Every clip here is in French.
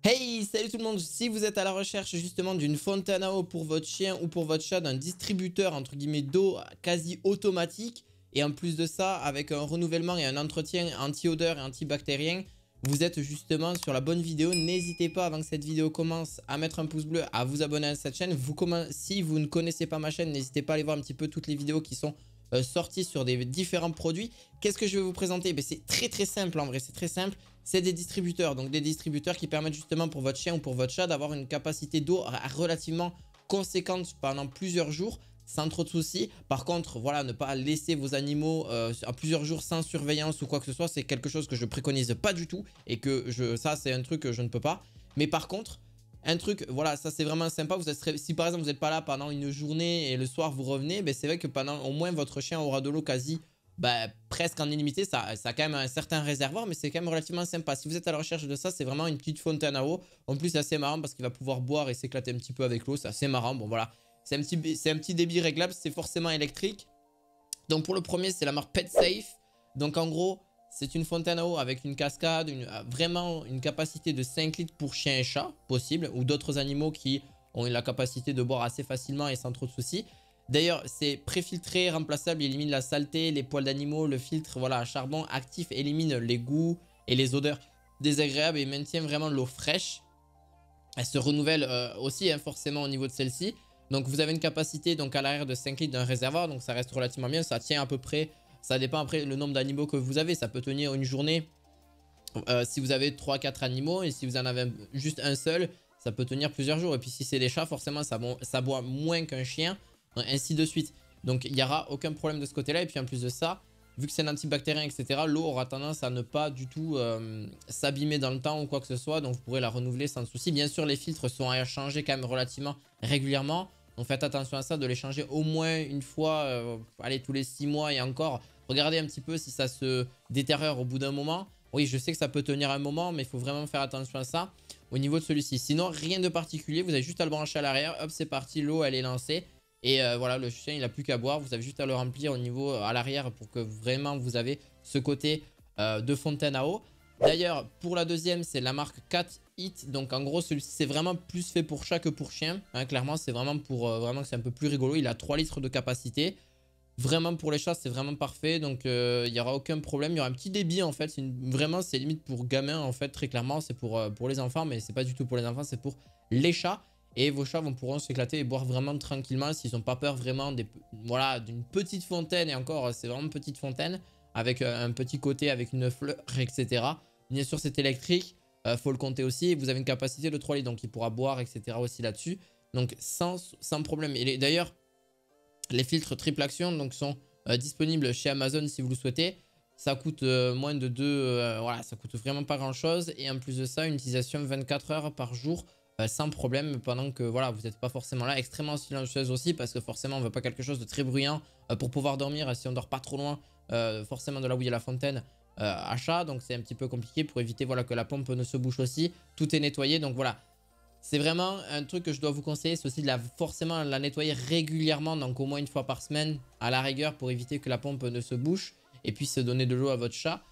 Hey, salut tout le monde. Si vous êtes à la recherche justement d'une fontaine à eau pour votre chien ou pour votre chat, d'un distributeur entre guillemets d'eau quasi automatique, et en plus de ça avec un renouvellement et un entretien anti-odeur et antibactérien, vous êtes justement sur la bonne vidéo. N'hésitez pas avant que cette vidéo commence à mettre un pouce bleu, à vous abonner à cette chaîne. Si vous ne connaissez pas ma chaîne, n'hésitez pas à aller voir un petit peu toutes les vidéos qui sont sorties sur des différents produits. Qu'est-ce que je vais vous présenter? C'est très simple en vrai, c'est très simple. C'est des distributeurs, donc des distributeurs qui permettent justement pour votre chien ou pour votre chat d'avoir une capacité d'eau relativement conséquente pendant plusieurs jours sans trop de soucis. Par contre, voilà, ne pas laisser vos animaux à plusieurs jours sans surveillance ou quoi que ce soit, c'est quelque chose que je préconise pas du tout et que ça c'est un truc que je ne peux pas. Mais par contre, un truc, voilà, ça c'est vraiment sympa. Si par exemple vous n'êtes pas là pendant une journée et le soir vous revenez, c'est vrai que pendant au moins votre chien aura de l'eau quasi presque en illimité. Ça a quand même un certain réservoir, mais c'est quand même relativement sympa. Si vous êtes à la recherche de ça, c'est vraiment une petite fontaine à eau. En plus, c'est assez marrant parce qu'il va pouvoir boire et s'éclater un petit peu avec l'eau. C'est assez marrant. Bon, voilà. C'est un petit débit réglable. C'est forcément électrique. Donc, pour le premier, c'est la marque PetSafe. Donc, en gros, c'est une fontaine à eau avec une cascade, vraiment une capacité de 5 litres pour chien et chat, possible, ou d'autres animaux qui ont la capacité de boire assez facilement et sans trop de soucis. D'ailleurs, c'est préfiltré, remplaçable, il élimine la saleté, les poils d'animaux, le filtre voilà, à charbon actif élimine les goûts et les odeurs désagréables et maintient vraiment l'eau fraîche. Elle se renouvelle aussi forcément au niveau de celle-ci. Donc vous avez une capacité donc à l'arrière de 5 litres d'un réservoir, donc ça reste relativement bien, ça tient à peu près, ça dépend après le nombre d'animaux que vous avez, ça peut tenir une journée si vous avez 3-4 animaux et si vous en avez juste un seul, ça peut tenir plusieurs jours. Et puis si c'est des chats, forcément ça boit moins qu'un chien. Ainsi de suite. Donc il n'y aura aucun problème de ce côté là. Et puis en plus de ça, vu que c'est un antibactérien etc, l'eau aura tendance à ne pas du tout s'abîmer dans le temps ou quoi que ce soit. Donc vous pourrez la renouveler sans souci. Bien sûr les filtres sont à changer quand même relativement régulièrement. Donc faites attention à ça, de les changer au moins une fois allez, tous les 6 mois et encore. Regardez un petit peu si ça se détériore au bout d'un moment. Oui, je sais que ça peut tenir un moment, mais il faut vraiment faire attention à ça au niveau de celui-ci. Sinon rien de particulier, vous avez juste à le brancher à l'arrière. Hop, c'est parti, l'eau elle est lancée. Et voilà, le chien, il n'a plus qu'à boire. Vous avez juste à le remplir au niveau à l'arrière pour que vraiment vous avez ce côté de fontaine à eau. D'ailleurs, pour la deuxième, c'est la marque Cat Hit. Donc en gros, celui-ci, c'est vraiment plus fait pour chat que pour chien. Clairement, c'est vraiment pour vraiment que c'est un peu plus rigolo. Il a 3 litres de capacité. Vraiment pour les chats, c'est vraiment parfait. Donc il n'y aura aucun problème. Il y aura un petit débit en fait. Vraiment, c'est limite pour gamins en fait. Très clairement, c'est pour les enfants. Mais c'est pas du tout pour les enfants, c'est pour les chats. Et vos chats pourront s'éclater et boire vraiment tranquillement s'ils n'ont pas peur vraiment voilà, d'une petite fontaine. Et encore, c'est vraiment une petite fontaine avec un petit côté, avec une fleur, etc. Bien sûr, c'est électrique. Faut le compter aussi. Vous avez une capacité de 3 litres, donc il pourra boire, etc. aussi là-dessus. Donc sans problème. Et d'ailleurs, les filtres triple action donc, sont disponibles chez Amazon si vous le souhaitez. Ça coûte moins de 2... voilà, ça coûte vraiment pas grand-chose. Et en plus de ça, une utilisation 24 heures par jour sans problème pendant que voilà, vous n'êtes pas forcément là. Extrêmement silencieuse aussi parce que forcément, on ne veut pas quelque chose de très bruyant pour pouvoir dormir. Si on dort pas trop loin, forcément de là où il y a la fontaine à chat. Donc c'est un petit peu compliqué pour éviter voilà, que la pompe ne se bouche aussi. Tout est nettoyé. Donc voilà. C'est vraiment un truc que je dois vous conseiller, c'est aussi de forcément la nettoyer régulièrement, donc au moins une fois par semaine à la rigueur pour éviter que la pompe ne se bouche et puisse donner de l'eau à votre chat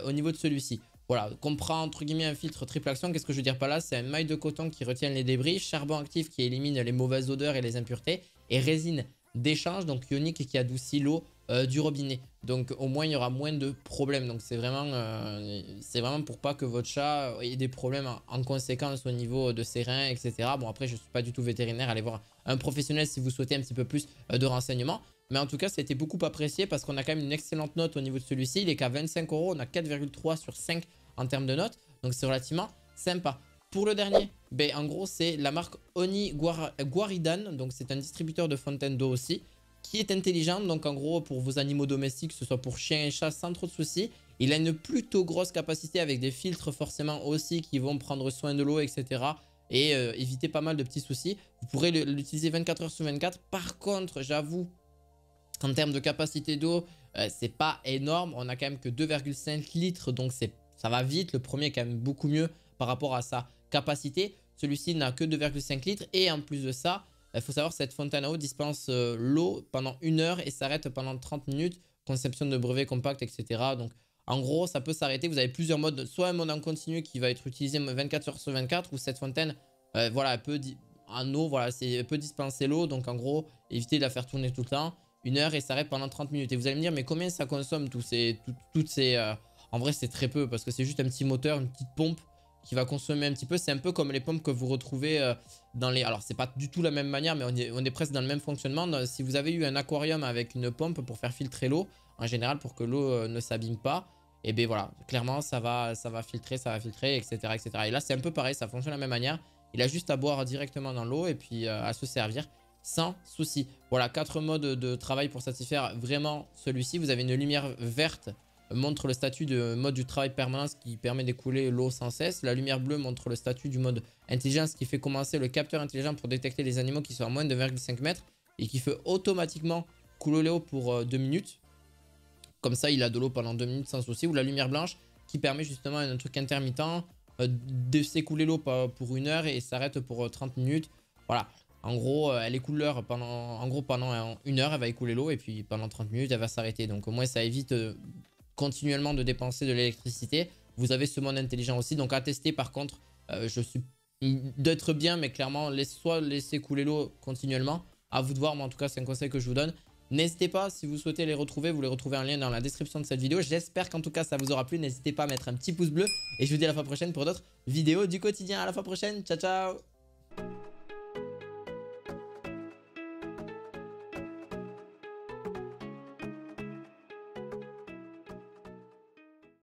au niveau de celui-ci. Voilà, comprend entre guillemets un filtre triple action. Qu'est-ce que je veux dire par là? C'est un maille de coton qui retient les débris, charbon actif qui élimine les mauvaises odeurs et les impuretés et résine d'échange, donc ionique qui adoucit l'eau du robinet. Donc au moins il y aura moins de problèmes. Donc c'est vraiment pour pas que votre chat ait des problèmes en conséquence au niveau de ses reins, etc. Bon après je suis pas du tout vétérinaire, allez voir un professionnel si vous souhaitez un petit peu plus de renseignements. Mais en tout cas ça a été beaucoup apprécié parce qu'on a quand même une excellente note au niveau de celui-ci. Il est qu'à 25 €, on a 4,3 sur 5 en termes de notes. Donc c'est relativement sympa. Pour le dernier, en gros c'est la marque Oni Guaridan. Donc c'est un distributeur de fontaine d'eau aussi, qui est intelligente, donc en gros pour vos animaux domestiques, que ce soit pour chiens et chats sans trop de soucis. Il a une plutôt grosse capacité avec des filtres forcément aussi qui vont prendre soin de l'eau, etc. Et éviter pas mal de petits soucis. Vous pourrez l'utiliser 24 heures sur 24. Par contre, j'avoue, en termes de capacité d'eau, c'est pas énorme. On a quand même que 2,5 litres, donc ça va vite. Le premier est quand même beaucoup mieux par rapport à sa capacité. Celui-ci n'a que 2,5 litres et en plus de ça, il faut savoir que cette fontaine à eau dispense l'eau pendant 1 heure et s'arrête pendant 30 minutes. Conception de brevet compact, etc. Donc En gros, ça peut s'arrêter. Vous avez plusieurs modes. Soit un mode en continu qui va être utilisé 24 heures sur 24 ou cette fontaine, voilà, en eau, voilà, elle peut dispenser l'eau. Donc en gros, évitez de la faire tourner tout le temps. 1 heure et ça s'arrête pendant 30 minutes. Et vous allez me dire, mais combien ça consomme toutes ces... En vrai, c'est très peu parce que c'est juste un petit moteur, une petite pompe qui va consommer un petit peu. C'est un peu comme les pompes que vous retrouvez dans les... Alors, c'est pas du tout la même manière, mais on est presque dans le même fonctionnement. Si vous avez eu un aquarium avec une pompe pour faire filtrer l'eau, en général, pour que l'eau ne s'abîme pas, et bien voilà, clairement, ça va filtrer, etc., etc. Et là, c'est un peu pareil, ça fonctionne de la même manière. Il a juste à boire directement dans l'eau et puis à se servir sans souci. Voilà, 4 modes de travail pour satisfaire vraiment celui-ci. Vous avez une lumière verte, montre le statut de mode du travail permanent, ce qui permet d'écouler l'eau sans cesse. La lumière bleue montre le statut du mode intelligence, qui fait commencer le capteur intelligent pour détecter les animaux qui sont à moins de 2,5 mètres et qui fait automatiquement couler l'eau pour 2 minutes. Comme ça, il a de l'eau pendant 2 minutes sans souci. Ou la lumière blanche qui permet justement un truc intermittent de s'écouler l'eau pour 1 heure et s'arrête pour 30 minutes. Voilà. En gros, elle écoule l'heure pendant 1 heure, elle va écouler l'eau et puis pendant 30 minutes, elle va s'arrêter. Donc au moins, ça évite continuellement de dépenser de l'électricité. Vous avez ce mode intelligent aussi. Donc à tester par contre, je suis d'être bien, mais clairement, soit laisser couler l'eau continuellement. À vous de voir, mais en tout cas, c'est un conseil que je vous donne. N'hésitez pas, si vous souhaitez les retrouver, vous les retrouvez en lien dans la description de cette vidéo. J'espère qu'en tout cas, ça vous aura plu. N'hésitez pas à mettre un petit pouce bleu. Et je vous dis à la fois prochaine pour d'autres vidéos du quotidien. À la fois prochaine. Ciao, ciao.